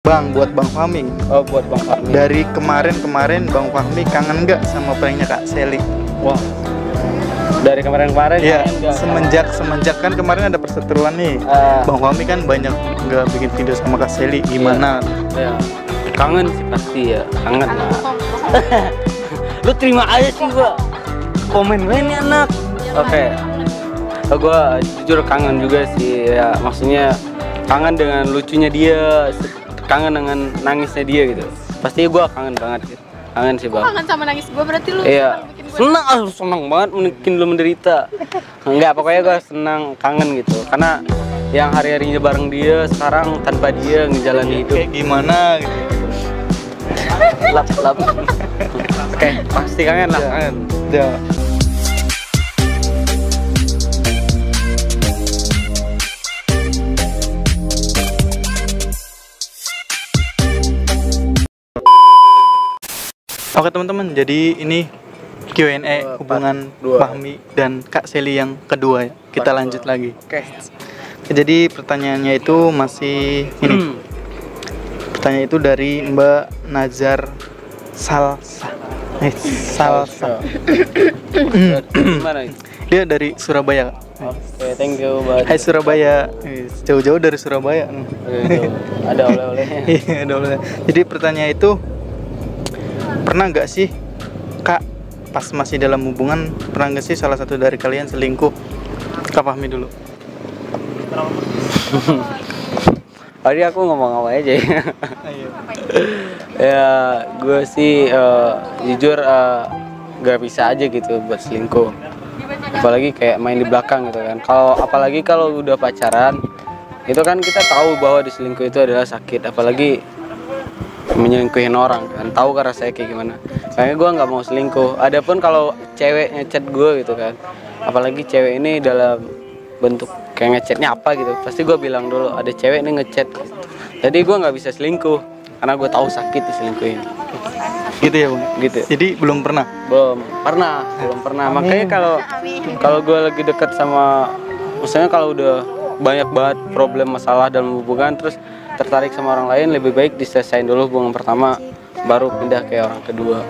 Bang, buat Bang Fahmi. Oh, buat Bang Fahmi. Dari kemarin Bang Fahmi kangen nggak sama pranknya Kak Sally? Wah. Dari kemarin-kemarin Iya, enggak. semenjak kan kemarin ada perseteruan nih. Bang Fahmi kan banyak nggak bikin video sama Kak Sally, gimana? Ya. Kangen sih pasti ya, kangen lah. Lu terima aja sih gua. Komen ini anak. Oke. Gua jujur kangen juga sih ya, maksudnya kangen dengan lucunya dia, kangen dengan nangisnya dia gitu. Pasti gua kangen banget gitu. Kangen sih Bang. Kangen sama nangis gue berarti lu. Iya. Senang banget bikin lu menderita. Enggak, pokoknya gua senang, kangen gitu. Karena yang hari-harinya bareng dia sekarang tanpa dia ngejalanin hidup. Kayak gimana gitu. Lap. Oke, pasti kangen lah, kangen. Ya. Oke teman-teman, jadi ini Q&A hubungan Fahmi dan Kak Sally yang kedua ya. Kita lanjut lagi. Oke. Jadi pertanyaannya itu masih ini. Pertanyaan itu dari Mbak Nazar Salsa. Salsa. Gimana ini? Dia dari Surabaya. Oke, thank you buat. Hai Surabaya. Jauh-jauh dari Surabaya. Ada oleh-olehnya. Iya, ada oleh. Jadi pertanyaan itu, pernah nggak sih Kak pas masih dalam hubungan, pernah nggak sih salah satu dari kalian selingkuh? Kak Fahmi dulu. Tadi aku ngomong apa aja ya? Ya, gue sih jujur gak bisa aja gitu buat selingkuh. Apalagi kayak main di belakang gitu kan. Apalagi kalau udah pacaran, itu kan kita tahu bahwa diselingkuh itu adalah sakit. Apalagi menyelingkuhin orang kan, tahu kan rasanya kayak gimana. Makanya gue nggak mau selingkuh. Adapun kalau cewek ngechat gue gitu kan, apalagi cewek ini dalam bentuk kayak ngechatnya apa gitu, pasti gue bilang dulu ada cewek ini ngechat gitu. Jadi gue nggak bisa selingkuh karena gue tahu sakit diselingkuhin. Gitu ya Bang? Gitu. Jadi belum pernah? Belum pernah. Makanya kalau gue lagi deket sama, maksudnya kalau udah banyak banget problem masalah dalam hubungan terus tertarik sama orang lain, lebih baik diselesain dulu hubungan pertama, baru pindah ke orang kedua.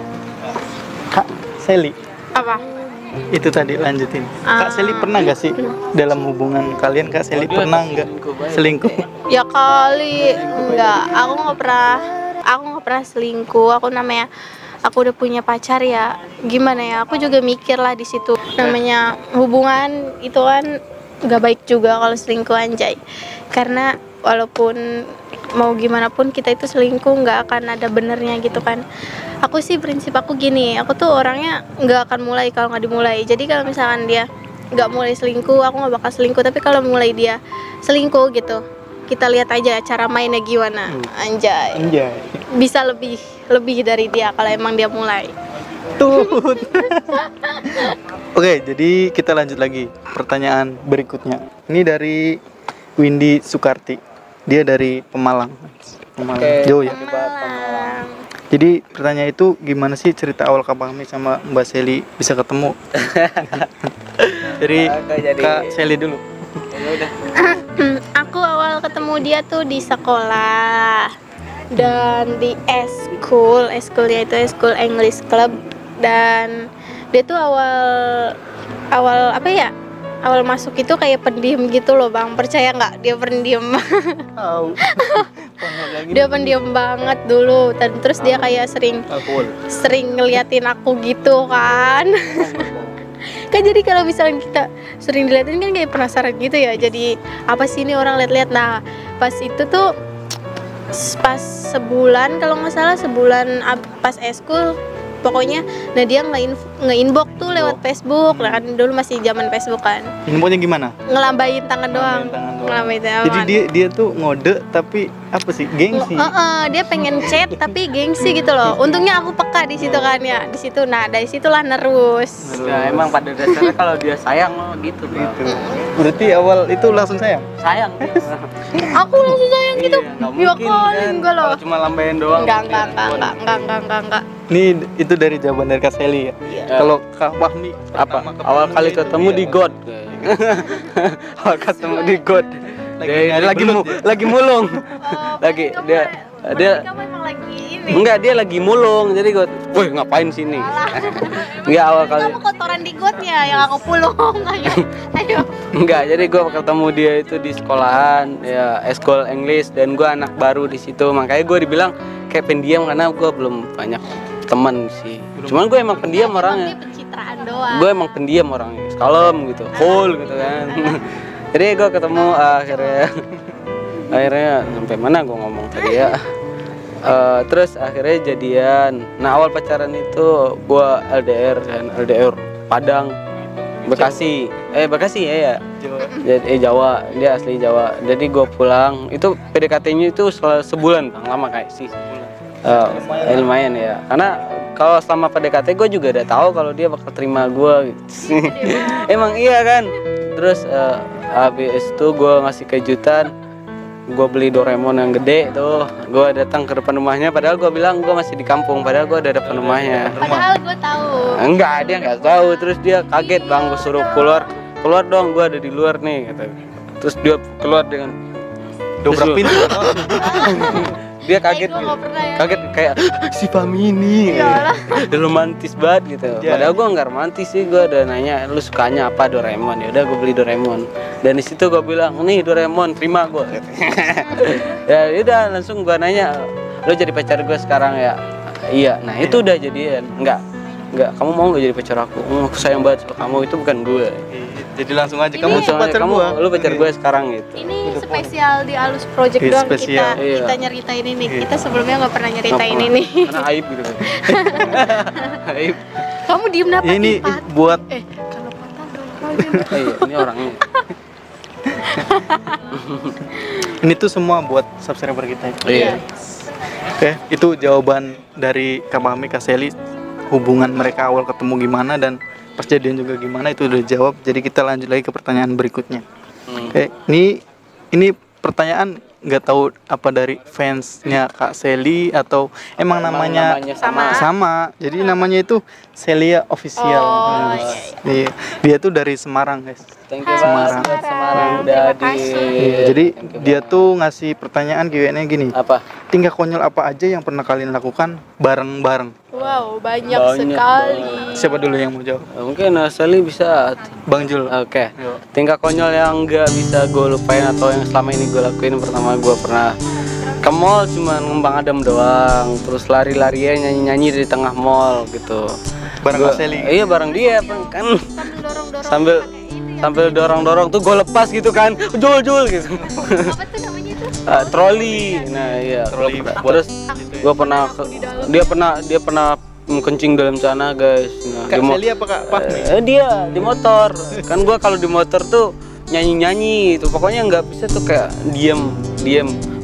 Kak Sally, Apa? itu tadi lanjutin. Kak Sally pernah nggak sih dalam hubungan kalian, Kak Sally pernah nggak selingkuh? Ya kali enggak. Aku nggak pernah selingkuh. Aku udah punya pacar ya. Gimana ya? Aku juga mikir lah di situ. Namanya hubungan itu kan nggak baik juga kalau selingkuh, anjay. Karena walaupun mau gimana pun kita itu selingkuh nggak akan ada benernya gitu kan. Aku sih prinsip aku gini, aku tuh orangnya nggak akan mulai kalau nggak dimulai. Jadi kalau misalkan dia nggak mulai selingkuh, aku nggak bakal selingkuh. Tapi kalau mulai dia selingkuh gitu, kita lihat aja cara mainnya gimana. Anjay. Bisa lebih dari dia kalau emang dia mulai. Tut. Oke, jadi kita lanjut lagi pertanyaan berikutnya. Ini dari Windy Sukarti. Dia dari Pemalang. Jauh ya. Jadi pertanyaan itu, gimana sih cerita awal Kak Fahmi sama Mbak Sally bisa ketemu? Jadi Kak Sally dulu. Aku awal ketemu dia tuh di sekolah dan di eskulnya itu Eskul English Club, dan dia tuh awal apa ya? Awal masuk itu kayak pendiam gitu loh Bang, percaya nggak? Dia pendiam. Dia pendiam banget dulu, dan terus dia kayak sering ngeliatin aku gitu kan. Kan jadi kalau misalnya kita sering diliatin kan kayak penasaran gitu ya, jadi apa sih ini orang lihat-lihat. Nah pas itu tuh pas sebulan kalau nggak salah, pas eskul pokoknya, nah dia nge-inbox tuh lewat Facebook. Nah kan dulu masih zaman Facebook kan. Infonya gimana? Ngelambain tangan doang. Ngelambain tangan. Jadi dia tuh ngode tapi apa sih? Gengsi. Dia pengen chat tapi gengsi gitu loh. Untungnya aku peka di situ kan ya. Di situ, nah dari situlah nerus. Ya emang pada dasarnya kalau dia sayang gitu. Berarti awal itu langsung sayang? Sayang. Aku langsung sayang gitu. Ya kali enggak loh. Kalau cuma lambain doang. Enggak. Ini itu dari jawaban dari Kak Sally ya. Kalau Kak Fahmi apa? Awal kali ketemu di God. Awal ketemu di God. Lagi mulung. Lagi dia Dia kamu emang lagi ini. enggak, dia lagi mulung. Jadi gue, "Woi, ngapain sini?" Enggak, awal kali. Kamu kotoran di gotnya yang aku pulung. Ayo, ayo. Enggak, jadi gue ketemu dia itu di sekolahan ya, eskul English, dan gue anak baru di situ. Makanya gue dibilang kayak pendiam karena gue belum banyak teman sih. Cuman gue emang pendiam orangnya. Dia pencitraan doang. Gue emang pendiam orangnya, kalem gitu, cool gitu kan. Jadi gue ketemu akhirnya sampai mana gue ngomong tadi ya. Terus akhirnya jadian. Nah, awal pacaran itu gue LDR kan, LDR Padang, Bekasi. Bekasi ya. Jadi Jawa, dia asli Jawa. Jadi gue pulang, itu PDKT-nya itu sebulan, Bang, lama kayak sih. Lumayan ya. Karena kalau selama PDKT gue juga udah tahu kalau dia bakal terima gue gitu. Emang iya kan. Terus habis itu gue ngasih kejutan, gue beli Doraemon yang gede tuh. Gue datang ke depan rumahnya, padahal gue bilang gue masih di kampung, padahal gue ada depan rumahnya. Padahal gue tahu. Enggak, dia nggak tahu. Terus dia kaget, Bang. Gue suruh keluar dong, gue ada di luar nih kata. Terus dia keluar dengan Dobrak pintu. dia kaget Gue gitu. nggak pernah ya. Kaget kayak si Fahmi ini romantis banget gitu. Ya. Padahal gue nggak romantis sih, gue udah nanya lu sukanya apa, Doraemon. Ya udah gue beli Doraemon, dan di situ gue bilang nih Doraemon terima gue. Ya udah langsung gue nanya, lu jadi pacar gue sekarang ya? Iya. Nah itu udah jadian. Enggak, kamu mau nggak jadi pacar aku? Aku sayang banget sama kamu, itu bukan gue. Jadi langsung aja Ini- kamu Langsung aja, pacar kamu, gua. lu pacar gue sekarang gitu. Ini spesial di Alus Project Iya, doang spesial. Iya. kita nyeritain ini. Iya. Kita sebelumnya nggak pernah Nggak nyeritain pernah. ini. Karena aib gitu kan. Aib. Kamu diem kenapa? Ini Pat? buat Kalau patah dong kau diem. Iya, ini orangnya. ini tuh semua buat subscriber kita. Iya. Oke, itu jawaban dari Kak Fahmi, Kak Sally, hubungan mereka awal ketemu gimana dan pas jadian juga gimana, itu udah jawab. Jadi kita lanjut lagi ke pertanyaan berikutnya. Oke, ini pertanyaan nggak tahu apa dari fansnya Kak Sally atau emang namanya sama. sama. Jadi namanya itu Celia Official. Oh, Iya. Dia tuh dari Semarang, guys. Thank you Semarang. banget Semarang udah Terima di. kasih. Iya, jadi Thank you dia banget. tuh ngasih pertanyaan Q&A gini. Apa? Tingkah konyol apa aja yang pernah kalian lakukan bareng-bareng? Wow, banyak Banyak sekali. Siapa dulu yang mau jawab? Mungkin Sally bisa. Bang Jul. Oke. Yuk. Tingkah konyol yang nggak bisa gue lupain atau yang selama ini gue lakuin, pertama gue pernah ke mall cuma ngembang adem doang, terus lari-larian nyanyi-nyanyi di tengah mall gitu. Bareng Gua- Kak Sally. Iya bareng dia kan. Sambil dorong-dorong. Sambil- pakai ini ya. Sambil dorong-dorong tuh gue lepas gitu kan, jul gitu. Apa tuh namanya tuh? Troli. Nah iya. Troli Gua- buat- Terus gue pernah dia pernah kencing dalam celana, guys. Nah, Kak dia mau- Sally apa Kak Fahmi? dia di motor. Kan gue kalau di motor tuh nyanyi itu pokoknya nggak bisa tuh kayak diem.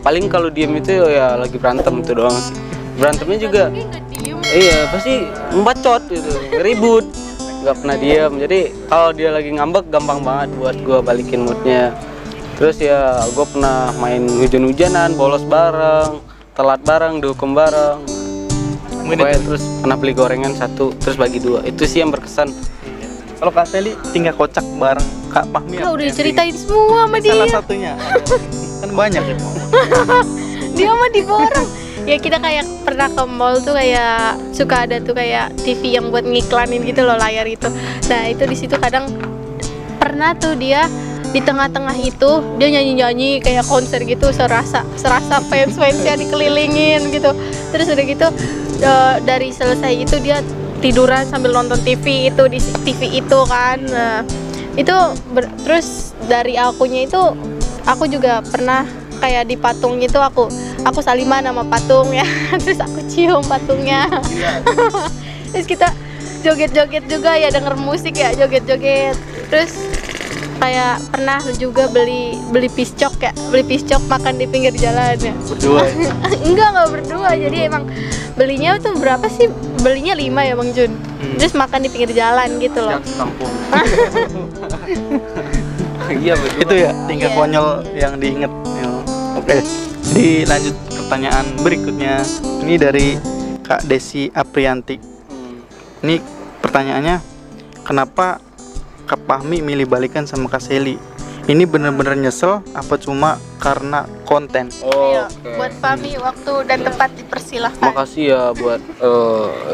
Paling kalau diem itu ya lagi berantem itu doang sih. Berantemnya juga Tapi nggak diem. iya pasti membacot gitu, ribut, nggak pernah diem. Jadi kalau dia lagi ngambek gampang banget buat gue balikin moodnya. Terus ya gue pernah main hujan-hujanan, bolos bareng, telat bareng, dihukum bareng. Pokoknya terus pernah beli gorengan satu terus bagi dua. Itu sih yang berkesan. Kalau Kak Sally tingkah kocak bareng Kak Fahmi. Kau apa udah yang ceritain semua sama Salah dia. satunya. Kan banyak ya. Dia mah diborong. Ya kita kayak pernah ke mall tuh kayak suka ada tuh kayak TV yang buat ngiklanin gitu loh, layar itu. Nah itu di situ kadang pernah tuh dia di tengah-tengah itu dia nyanyi-nyanyi kayak konser gitu, serasa fans-fansnya dikelilingin gitu. Terus udah gitu dari selesai itu dia tiduran sambil nonton TV itu di TV itu kan. Nah, itu terus dari akunya itu aku juga pernah kayak di patung itu aku saliman sama patung ya. Terus aku cium patungnya. Terus kita joget-joget juga ya, denger musik ya, joget-joget. Terus kayak pernah juga beli piscok ya, beli piscok makan di pinggir jalan ya. Berdua. Ya? Enggak berdua, jadi emang belinya tuh berapa sih? Belinya 5 ya Bang Jun. Terus makan di pinggir jalan gitu loh. Yang sekampung. Iya betul. Itu ya tingkah Iya. konyol yang diinget. Ya. Oke. Jadi lanjut pertanyaan berikutnya. Ini dari Kak Desi Aprianti. Ini pertanyaannya, kenapa Kak Fahmi milih balikan sama Kak Sally? ini bener-bener nyesel apa cuma karena konten? Ayo, Oke. buat Fami waktu dan tempat dipersilahkan. Makasih ya buat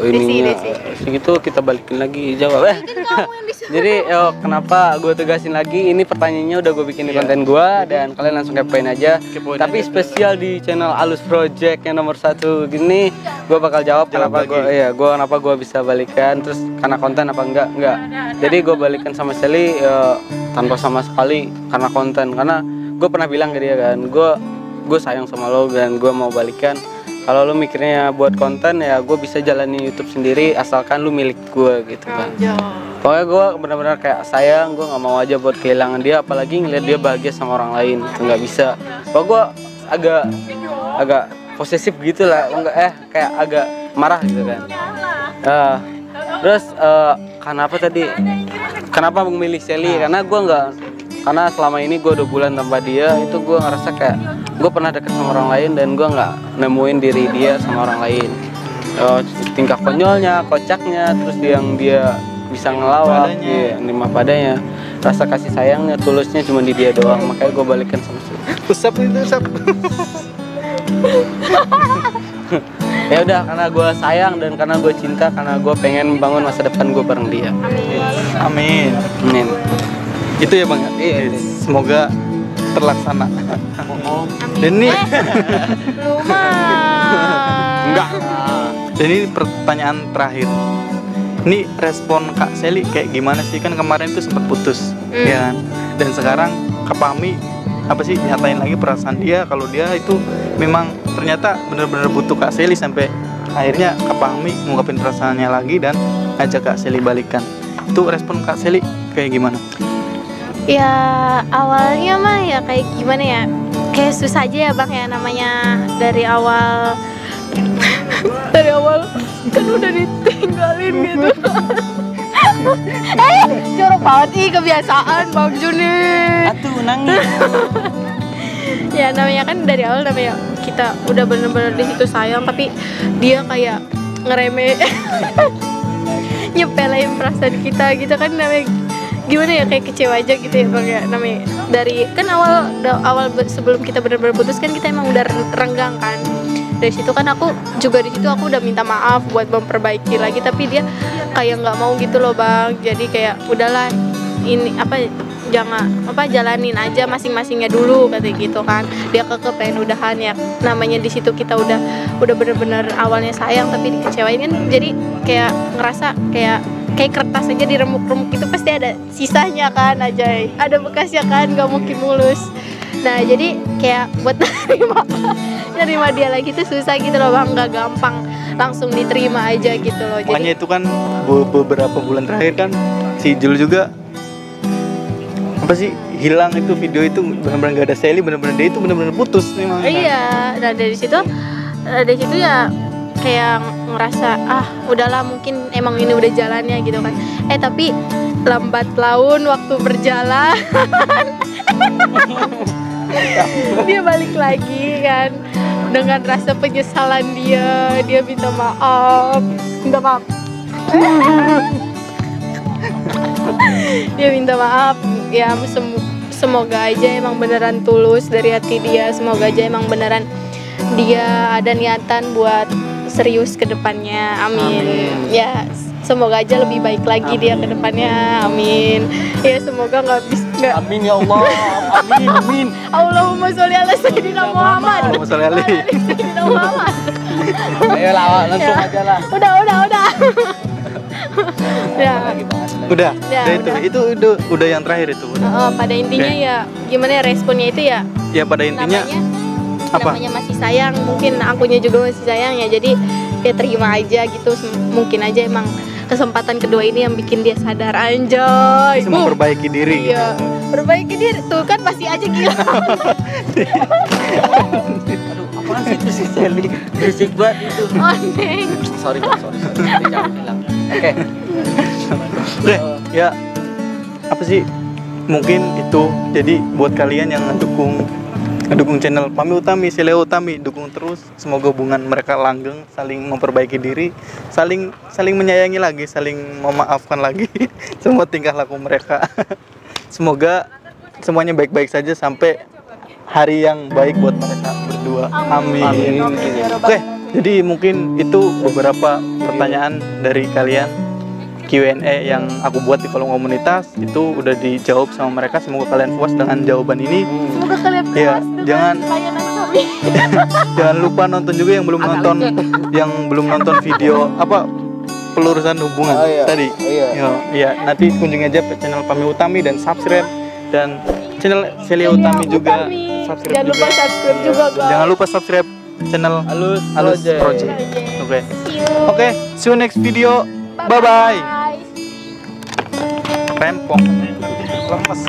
ininya. Desi. Segitu kita balikin lagi jawab. Kan kamu yang disuruh. Jadi kenapa gue tegasin lagi? Ini pertanyaannya udah gue bikin di konten gue dan kalian langsung kepoin aja. Kepoin Tapi aja. spesial di channel Alus Project yang nomor 1 gini, gue bakal jawab kenapa lagi. kenapa gue bisa balikan, terus karena konten apa enggak. Jadi gue balikan sama Sally tanpa sama sekali karena konten, karena gue pernah bilang ke dia kan, gue sayang sama lo dan gue mau balikan. Kalau lo mikirnya buat konten ya gue bisa jalani YouTube sendiri asalkan lo milik gue gitu kan. Yo. Pokoknya gue benar-benar kayak sayang, gue nggak mau aja buat kehilangan dia, apalagi ngeliat dia bahagia sama orang lain, itu nggak bisa. Pokoknya gue agak posesif gitu lah, kayak agak marah gitu kan. Terus kenapa tadi? Kenapa memilih Sally? Karena selama ini gue 2 bulan tanpa dia, itu gue ngerasa kayak gue pernah deket sama orang lain dan gue nggak nemuin diri dia sama orang lain. Tingkah konyolnya, kocaknya, terus yang dia bisa ngelawak, Padanya. nerima padanya, rasa kasih sayangnya, tulusnya cuma di dia doang. Makanya gue balikan sama Sally. Usap itu usap. Ya udah, karena gue sayang dan karena gue cinta, karena gue pengen membangun masa depan gue bareng dia. Amin. Amin. Itu ya Bang. Iya. Semoga terlaksana. Dan ini Lumayan. Enggak. dan ini pertanyaan terakhir. Ini respon Kak Sally kayak gimana sih, kan kemarin itu sempat putus, ya kan? Dan sekarang Kak Fahmi apa sih nyatain lagi perasaan dia kalau dia itu memang ternyata benar-benar butuh Kak Sally, sampai akhirnya Kak Fahmi ngungkapin perasaannya lagi dan ngajak Kak Sally balikan. Itu respon Kak Sally kayak gimana? Ya awalnya mah ya kayak gimana ya, kayak susah aja ya Bang ya, namanya dari awal kan udah ditinggalin gitu. Jorok banget ih, kebiasaan Bang Juni. Atuh nangis. Ya namanya kan dari awal namanya kita udah bener-bener di situ sayang, tapi dia kayak ngereme nyepelein perasaan kita gitu kan, namanya gimana ya, kayak kecewa aja gitu ya Bang ya. Namanya dari kan awal sebelum kita benar-benar putus kan kita emang udah renggang kan. Dari situ kan aku juga di situ aku udah minta maaf buat memperbaiki lagi, tapi dia kayak nggak mau gitu loh Bang. Jadi kayak udahlah, ini jalanin aja masing-masingnya dulu katanya gitu kan. Dia pengen udahan ya, namanya di situ kita udah bener-bener awalnya sayang tapi dikecewain kan, jadi kayak ngerasa kayak kertas aja diremuk-remuk itu pasti ada sisanya kan, aja ada bekasnya kan, nggak mungkin mulus. Nah jadi kayak buat nerima dia lagi tuh susah gitu loh Bang, nggak gampang langsung diterima aja gitu loh. Makanya Jadi itu kan beberapa bulan terakhir kan si Jul juga apa sih hilang, itu video itu benar-benar gak ada Sally, benar-benar dia itu benar-benar putus memang. iya, nah dari situ ya kayak ngerasa udahlah mungkin emang ini udah jalannya gitu kan. Tapi lambat laun waktu berjalan dia balik lagi kan dengan rasa penyesalan dia minta maaf dia minta maaf ya. Semoga aja emang beneran tulus dari hati dia, semoga aja emang beneran dia ada niatan buat serius ke depannya. Amin. Ya semoga aja lebih baik lagi dia ke depannya. Amin. Ya semoga nggak. Amin ya Allah. Amin. Allahumma sholli ala sayyidina Muhammad. Allahumma sholli alaihi. Sayyidina Muhammad. Ayo lah, langsung aja lah. Udah. Ya. Udah. Ya, Itu udah yang terakhir itu. Udah. Pada intinya Oke. ya gimana ya responnya itu ya. Ya pada intinya apa? Namanya masih sayang, mungkin akunya juga masih sayang ya, jadi ya terima aja gitu. Mungkin aja emang kesempatan kedua ini yang bikin dia sadar, anjay. Memperbaiki diri. Iya, perbaiki diri tuh kan masih aja gila. Aduh, apaan sih itu si Sally? Berisik banget itu. Aneh. Sorry. Jangan bilang. Oke. Oke, ya apa sih? Mungkin itu jadi buat kalian yang ngedukung channel Fahmi Utami, Sally Utami, dukung terus. Semoga hubungan mereka langgeng, saling memperbaiki diri, saling menyayangi lagi, saling memaafkan lagi semua tingkah laku mereka. Semoga semuanya baik-baik saja sampai hari yang baik buat mereka berdua. Amin. Oke, jadi mungkin itu beberapa pertanyaan dari kalian. Q&A yang aku buat di kolom komunitas itu udah dijawab sama mereka. Semoga kalian puas dengan jawaban ini. Semoga kalian puas Ya, dengan layanan kami. Jangan lupa nonton juga yang belum nonton video apa pelurusan hubungan tadi. Iya, nanti kunjungi aja channel Pami Utami dan subscribe, dan channel Celia Utami juga subscribe. Jangan lupa subscribe juga, guys. Jangan lupa subscribe channel Alus Project. Oke, see you next video. Bye bye. Rempong. Lemes.